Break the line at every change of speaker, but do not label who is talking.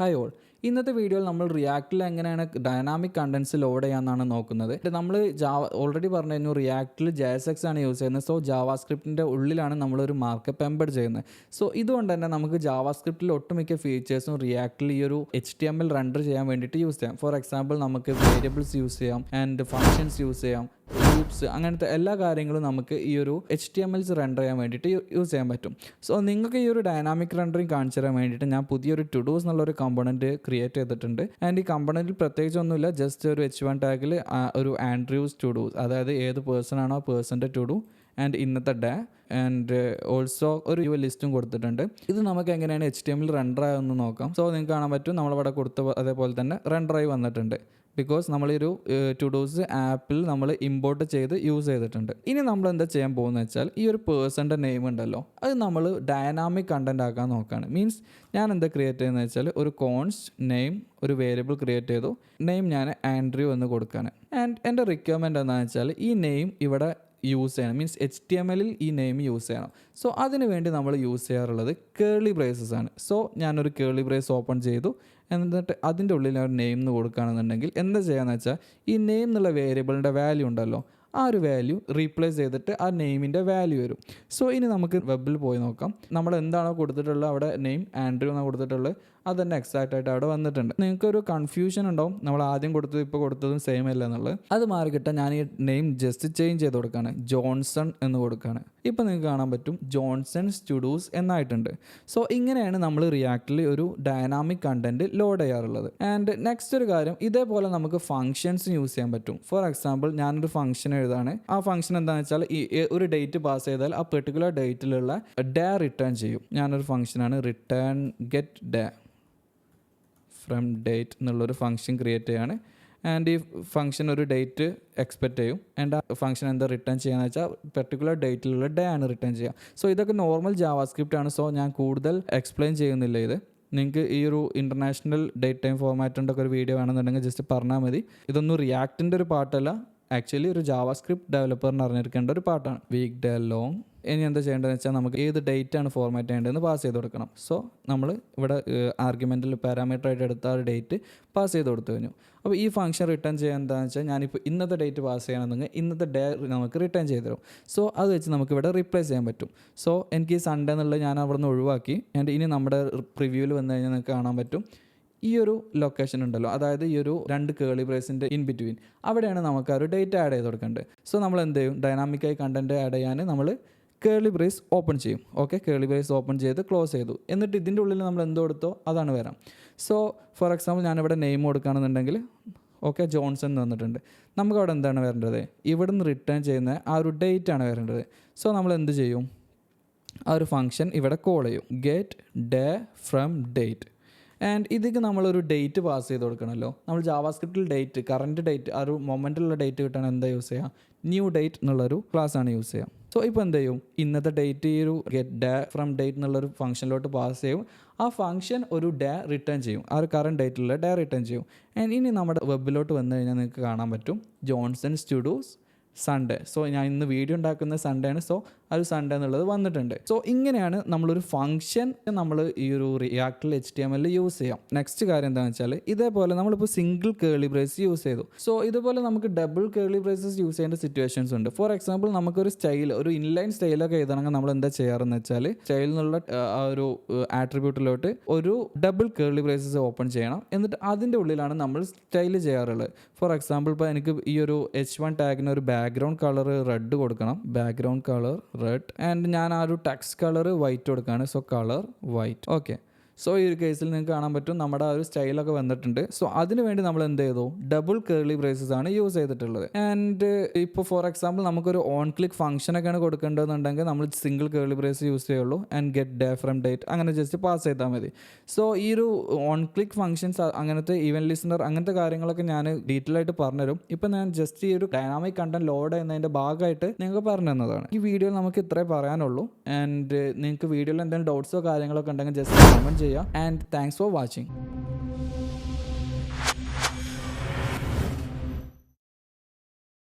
Hi all. ഇന്നത്തെ വീഡിയോയിൽ നമ്മൾ റിയാക്റ്റിൽ എങ്ങനെയാണ് ഡൈനാമിക് കണ്ടൻസ് ലോഡ് ചെയ്യാമെന്നാണ് നോക്കുന്നത്. നമ്മൾ ഓൾറെഡി പറഞ്ഞു കഴിഞ്ഞു റിയാക്റ്റിൽ JSX ആണ് യൂസ് ചെയ്യുന്നത്. സോ ജാവാസ്ക്രിപ്റ്റിൻ്റെ ഉള്ളിലാണ് നമ്മളൊരു മാർക്കപ്പ് എംബഡ് ചെയ്യുന്നത്. സോ ഇതുകൊണ്ട് തന്നെ നമുക്ക് ജാവാസ്ക്രിപ്റ്റിൽ ഒട്ടുമിക്ക ഫീച്ചേഴ്സും റിയാക്റ്റിൽ ഈ ഒരു HTML റെൻഡർ ചെയ്യാൻ വേണ്ടിയിട്ട് യൂസ് ചെയ്യാം. ഫോർ എക്സാമ്പിൾ നമുക്ക് വേരിയബിൾസ് യൂസ് ചെയ്യാം ആൻഡ് ഫങ്ഷൻസ് യൂസ് ചെയ്യാം, ലൂപ്സ്, അങ്ങനത്തെ എല്ലാ കാര്യങ്ങളും നമുക്ക് ഈ ഒരു HTMLs റെൻഡർ ചെയ്യാൻ വേണ്ടിയിട്ട് യൂസ് ചെയ്യാൻ പറ്റും. സോ നിങ്ങൾക്ക് ഈ ഒരു ഡൈനാമിക് റെൻഡറിങ് കാണിച്ചു തരാൻ വേണ്ടിയിട്ട് ഞാൻ പുതിയൊരു ടു ഡൂസ് എന്നുള്ളൊരു കമ്പോണൻറ്റ് ക്രിയേറ്റ് ചെയ്തിട്ടുണ്ട്. ആൻഡ് ഈ കമ്പോണൻറ്റിൽ പ്രത്യേകിച്ച് ഒന്നുമില്ല, ജസ്റ്റ് ഒരു H1 ടാഗിൽ ഒരു ആൻഡ്രൂസ് ടു ഡൂസ്, അതായത് ഏത് പേഴ്സൺ ആണോ ആ പേഴ്സൻ്റെ ടു ഡു ആൻഡ് ഇന്നത്തെ ഡേ ആൻഡ് ഓൾസോ ഒരു ലിസ്റ്റും കൊടുത്തിട്ടുണ്ട്. ഇത് നമുക്ക് എങ്ങനെയാണ് HTML റെൻഡർ ആയെന്ന് നോക്കാം. സോ നിങ്ങൾക്ക് കാണാൻ പറ്റും നമ്മളിവിടെ കൊടുത്ത അതേപോലെ തന്നെ റെൻഡറായി വന്നിട്ടുണ്ട്. ബിക്കോസ് നമ്മളൊരു ടു ഡൂസ് ആപ്പിൽ നമ്മൾ ഇമ്പോർട്ട് ചെയ്ത് യൂസ് ചെയ്തിട്ടുണ്ട്. ഇനി നമ്മൾ എന്താ ചെയ്യാൻ പോകുന്നത് വെച്ചാൽ ഈ ഒരു പേഴ്സൻ്റെ നെയിം ഉണ്ടല്ലോ, അത് നമ്മൾ ഡൈനാമിക് കണ്ടന്റ് ആക്കാൻ നോക്കുകയാണ്. മീൻസ് ഞാൻ എന്താ ക്രിയേറ്റ് ചെയ്യുന്നത് വെച്ചാൽ ഒരു കോൺസ്റ്റ് നെയിം ഒരു വേരിയബിൾ ക്രിയേറ്റ് ചെയ്തു. നെയിം ഞാൻ ആൻഡ്രൂ എന്ന് കൊടുക്കുകയാണ്. ആൻഡ് എൻ്റെ റിക്വയർമെൻറ്റ് എന്താണെന്ന് വെച്ചാൽ ഈ നെയിം ഇവിടെ യൂസ് ചെയ്യണം. മീൻസ് HTMLൽ ഈ നെയിം യൂസ് ചെയ്യണം. സോ അതിന് വേണ്ടി നമ്മൾ യൂസ് ചെയ്യാറുള്ളത് കേർലി ബ്രേസസ് ആണ്. സോ ഞാനൊരു കേർലി ബ്രേസ് ഓപ്പൺ ചെയ്തു. എന്നിട്ട് അതിൻ്റെ ഉള്ളിൽ ഒരു നെയിം എന്ന് കൊടുക്കുകയാണെന്നുണ്ടെങ്കിൽ എന്താ ചെയ്യാന്ന് വെച്ചാൽ ഈ നെയിം എന്നുള്ള വേരിയബിളിൻ്റെ വാല്യൂ ഉണ്ടല്ലോ, ആ ഒരു വാല്യൂ റീപ്ലേസ് ചെയ്തിട്ട് ആ നെയിമിൻ്റെ വാല്യൂ വരും. സോ ഇനി നമുക്ക് വെബിൽ പോയി നോക്കാം. നമ്മൾ എന്താണോ കൊടുത്തിട്ടുള്ളത് അവിടെ നെയിം ആൻഡ്രൂ എന്നാണ് കൊടുത്തിട്ടുള്ളത്, അത് തന്നെ എക്സാക്റ്റ് ആയിട്ട് അവിടെ വന്നിട്ടുണ്ട്. നിങ്ങൾക്കൊരു കൺഫ്യൂഷൻ ഉണ്ടാവും, നമ്മൾ ആദ്യം കൊടുത്തത് ഇപ്പോൾ കൊടുത്തതും സെയിം അല്ല എന്നുള്ളത്. അത് മാറി കിട്ടാൻ ഞാൻ ഈ നെയിം ജസ്റ്റ് ചേഞ്ച് ചെയ്ത് കൊടുക്കുകയാണ്, ജോൺസൺ എന്ന് കൊടുക്കുകയാണ്. ഇപ്പോൾ നിങ്ങൾക്ക് കാണാൻ പറ്റും ജോൺസൺസ് ടു ഡൂസ് എന്നായിട്ടുണ്ട്. സോ ഇങ്ങനെയാണ് നമ്മൾ റിയാക്റ്റിൽ ഒരു ഡൈനാമിക് കണ്ടന്റ് ലോഡ് ചെയ്യാറുള്ളത്. ആൻഡ് നെക്സ്റ്റ് ഒരു കാര്യം, ഇതേപോലെ നമുക്ക് ഫങ്ഷൻസ് യൂസ് ചെയ്യാൻ പറ്റും. ഫോർ എക്സാമ്പിൾ ഞാനൊരു ഫംഗ്ഷൻ എഴുതാണ്. ആ ഫംഗ്ഷൻ എന്താണെന്ന് വെച്ചാൽ ഈ ഒരു ഡേറ്റ് പാസ് ചെയ്താൽ ആ പെർട്ടിക്കുലർ ഡേറ്റിലുള്ള ഡേ റിട്ടേൺ ചെയ്യും. ഞാനൊരു ഫംഗ്ഷനാണ് return get day from date എന്നുള്ളൊരു ഫംഗ്ഷൻ ക്രിയേറ്റ് ചെയ്യാണ്. ആൻഡ് ഈ ഫംഗ്ഷൻ ഒരു ഡേറ്റ് എക്സ്പെക്റ്റ് ചെയ്യും. ആൻഡ് ആ ഫംഗ്ഷൻ എന്താ റിട്ടേൺ ചെയ്യാന്ന് വെച്ചാൽ പെർട്ടിക്കുലർ ഡേറ്റിലുള്ള ഡേ ആണ് റിട്ടേൺ ചെയ്യുക. സോ ഇതൊക്കെ നോർമൽ ജാവാസ്ക്രിപ്റ്റ് ആണ്. സോ ഞാൻ കൂടുതൽ എക്സ്പ്ലെയിൻ ചെയ്യുന്നില്ല. ഇത് നിങ്ങൾക്ക് ഈ ഒരു ഇൻ്റർനാഷണൽ ഡേറ്റ് ടൈം ഫോർമാറ്റിൻ്റെ ഒക്കെ ഒരു വീഡിയോ വേണമെന്നുണ്ടെങ്കിൽ ജസ്റ്റ് പറഞ്ഞാൽ മതി. ഇതൊന്നും റിയാക്റ്റിൻ്റെ ഒരു പാർട്ടല്ല, ആക്ച്വലി ഒരു ജാവാസ്ക്രിപ്റ്റ് ഡെവലപ്പറിന് അറിഞ്ഞിരിക്കേണ്ട ഒരു പാർട്ടാണ്. Week day long. ഇനി എന്താ ചെയ്യേണ്ടതെന്ന് വെച്ചാൽ നമുക്ക് ഏത് ഡേറ്റ് ആണ് ഫോർമാറ്റ് ചെയ്യേണ്ടതെന്ന് പാസ് ചെയ്ത് കൊടുക്കണം. സോ നമ്മൾ ഇവിടെ ആർഗ്യുമെൻറ്റിൽ പാരാമീറ്റർ ആയിട്ട് എടുത്ത ആ ഒരു ഡേറ്റ് പാസ് ചെയ്ത് കൊടുത്തു കഴിഞ്ഞു. അപ്പോൾ ഈ ഫംഗ്ഷൻ റിട്ടേൺ ചെയ്യാൻ എന്താണെന്ന് വെച്ചാൽ ഞാനിപ്പോൾ ഇന്നത്തെ ഡേറ്റ് പാസ് ചെയ്യണമെന്നെങ്കിൽ ഇന്നത്തെ ഡേ നമുക്ക് റിട്ടേൺ ചെയ്ത് തരും. സോ അത് വെച്ച് നമുക്ക് ഇവിടെ റീപ്ലേസ് ചെയ്യാൻ പറ്റും. സോ എനിക്ക് ഈ സൺഡേ എന്നുള്ളത് ഞാൻ അവിടെ നിന്ന് ഒഴിവാക്കി. ആൻഡ് ഇനി നമ്മുടെ പ്രിവ്യൂവിൽ വന്നു കഴിഞ്ഞാൽ നിങ്ങൾക്ക് കാണാൻ പറ്റും ഈ ഒരു ലൊക്കേഷൻ ഉണ്ടല്ലോ, അതായത് ഈ ഒരു രണ്ട് കേളി ബ്രേസിൻ്റെ ഇൻ ബിറ്റ്വീൻ, അവിടെയാണ് നമുക്ക് ആ ഒരു ഡേറ്റ് ആഡ് ചെയ്ത് കൊടുക്കേണ്ടത്. സോ നമ്മൾ എന്ത് ചെയ്യും, ഡൈനാമിക്കായി കണ്ടൻറ്റ് ആഡ് ചെയ്യാൻ നമ്മൾ കേളി ബ്രേസ് ഓപ്പൺ ചെയ്യും. ഓക്കെ, കേളി ബ്രേസ് ഓപ്പൺ ചെയ്ത് ക്ലോസ് ചെയ്തു. എന്നിട്ട് ഇതിൻ്റെ ഉള്ളിൽ നമ്മൾ എന്ത് കൊടുത്തോ അതാണ് വരാം. സോ ഫോർ എക്സാമ്പിൾ ഞാനിവിടെ നെയിം കൊടുക്കുകയാണെന്നുണ്ടെങ്കിൽ ഓക്കെ ജോൺസൺ എന്ന് തന്നിട്ടുണ്ട്. നമുക്ക് അവിടെ എന്താണ് വരേണ്ടത്, ഇവിടുന്ന് റിട്ടേൺ ചെയ്യുന്ന ആ ഒരു ഡേറ്റ് ആണ് വരേണ്ടത്. സോ നമ്മൾ എന്ത് ചെയ്യും, ആ ഒരു ഫംഗ്ഷൻ ഇവിടെ കോൾ ചെയ്യും, get day from date. And ഇതിക്ക് നമ്മളൊരു ഡേറ്റ് പാസ് ചെയ്ത് കൊടുക്കണമല്ലോ. നമ്മൾ ജാവാസ്ക്രിപ്റ്റിൽ ഡേറ്റ്, കറൻറ്റ് ഡേറ്റ്, ആ ഒരു മൊമെൻറ്റിലുള്ള ഡേറ്റ് കിട്ടാൻ എന്താ യൂസ് ചെയ്യുക, ന്യൂ ഡേറ്റ് എന്നുള്ളൊരു ക്ലാസ് ആണ് യൂസ് ചെയ്യുക. സോ ഇപ്പോൾ എന്ത് ചെയ്യും, ഇന്നത്തെ ഡേറ്റ് ഈ ഒരു ഗെറ്റ് ഡേ ഫ്രം ഡേറ്റ് എന്നുള്ളൊരു ഫംഗ്ഷനിലോട്ട് പാസ് ചെയ്യും. ആ ഫംഗ്ഷൻ ഒരു ഡേ റിട്ടേൺ ചെയ്യും, ആ ഒരു കറൻറ്റ് ഡേറ്റിലുള്ള ഡേ റിട്ടേൺ ചെയ്യും. ആൻഡ് ഇനി നമ്മുടെ വെബിലോട്ട് വന്നു കഴിഞ്ഞാൽ നിങ്ങൾക്ക് കാണാൻ പറ്റും Johnson's to dos Sunday. So ഞാൻ ഇന്ന് വീഡിയോ ഉണ്ടാക്കുന്ന സൺഡേ ആണ്. സോ ആ ഒരു സൺഡേ എന്നുള്ളത് വന്നിട്ടുണ്ട്. സോ ഇങ്ങനെയാണ് നമ്മളൊരു ഫംഗ്ഷൻ നമ്മൾ ഈ ഒരു റിയാക്റ്റിൽ HTML യൂസ് ചെയ്യാം. നെക്സ്റ്റ് കാര്യം എന്താണെന്ന് വെച്ചാൽ ഇതേപോലെ നമ്മളിപ്പോൾ സിംഗിൾ കേളി ബ്രേസ് യൂസ് ചെയ്തു. സോ ഇതുപോലെ നമുക്ക് ഡബിൾ കേളി ബ്രേസസ് യൂസ് ചെയ്യേണ്ട സിറ്റുവേഷൻസ് ഉണ്ട്. ഫോർ എക്സാമ്പിൾ നമുക്കൊരു സ്റ്റൈൽ, ഒരു ഇൻലൈൻ സ്റ്റൈലൊക്കെ എഴുതണമെങ്കിൽ നമ്മൾ എന്താ ചെയ്യാറെന്ന് വെച്ചാൽ സ്റ്റൈൽ എന്നുള്ള ആ ഒരു ആട്രിബ്യൂട്ടിലോട്ട് ഒരു ഡബിൾ കേളി ബ്രേസസ് ഓപ്പൺ ചെയ്യണം. എന്നിട്ട് അതിൻ്റെ ഉള്ളിലാണ് നമ്മൾ സ്റ്റൈൽ ചെയ്യാറുള്ളത്. ഫോർ എക്സാമ്പിൾ ഇപ്പോൾ എനിക്ക് ഈ ഒരു H1 ടാഗിന് ഒരു ബാക്ക്ഗ്രൗണ്ട് കളർ റെഡ് കൊടുക്കണം, ബാക്ക്ഗ്രൗണ്ട് കളർ റെഡ്. ആൻഡ് ഞാൻ ആ ഒരു ടെക്സ്റ്റ് കളർ വൈറ്റ് കൊടുക്കുകയാണ്. So colour white. Okay, so ഈ ഒരു കേസിൽ നിങ്ങൾക്ക് കാണാൻ പറ്റും നമ്മുടെ ആ ഒരു സ്റ്റൈലൊക്കെ വന്നിട്ടുണ്ട്. സോ അതിന് വേണ്ടി നമ്മൾ എന്ത് ചെയ്തു, ഡബിൾ കേളി ബ്രേസസ് ആണ് യൂസ് ചെയ്തിട്ടുള്ളത്. ആൻഡ് ഇപ്പോൾ ഫോർ എക്സാമ്പിൾ നമുക്കൊരു ഓൺ ക്ലിക്ക് ഫംഗ്ഷനൊക്കെയാണ് കൊടുക്കേണ്ടതെന്നുണ്ടെങ്കിൽ നമ്മൾ സിംഗിൾ കേളി ബ്രേസ് യൂസ് ചെയ്യുള്ളൂ. And get day from date അങ്ങനെ ജസ്റ്റ് പാസ് ചെയ്താൽ മതി. സോ ഈ ഒരു ഓൺ ക്ലിക്ക് ഫംഗ്ഷൻസ്, അങ്ങനത്തെ ഈവൻ ലിസണർ, അങ്ങനത്തെ കാര്യങ്ങളൊക്കെ ഞാൻ ഡീറ്റെയിൽ ആയിട്ട് പറഞ്ഞുതരും. ഇപ്പം ഞാൻ ജസ്റ്റ് ഈ ഒരു ഡൈനാമിക് കണ്ടന്റ് ലോഡ് ചെയ്യുന്നതിൻ്റെ ഭാഗമായിട്ട് നിങ്ങൾക്ക് പറഞ്ഞു തന്നതാണ്. ഈ വീഡിയോയിൽ നമുക്ക് ഇത്രേ പറയാനുള്ളൂ. ആൻഡ് നിങ്ങൾക്ക് വീഡിയോയിൽ എന്തെങ്കിലും ഡൗട്ട്സോ കാര്യങ്ങളൊക്കെ ഉണ്ടെങ്കിൽ ജസ്റ്റ് കമൻറ്റ് ചെയ്യുക. And thanks for watching.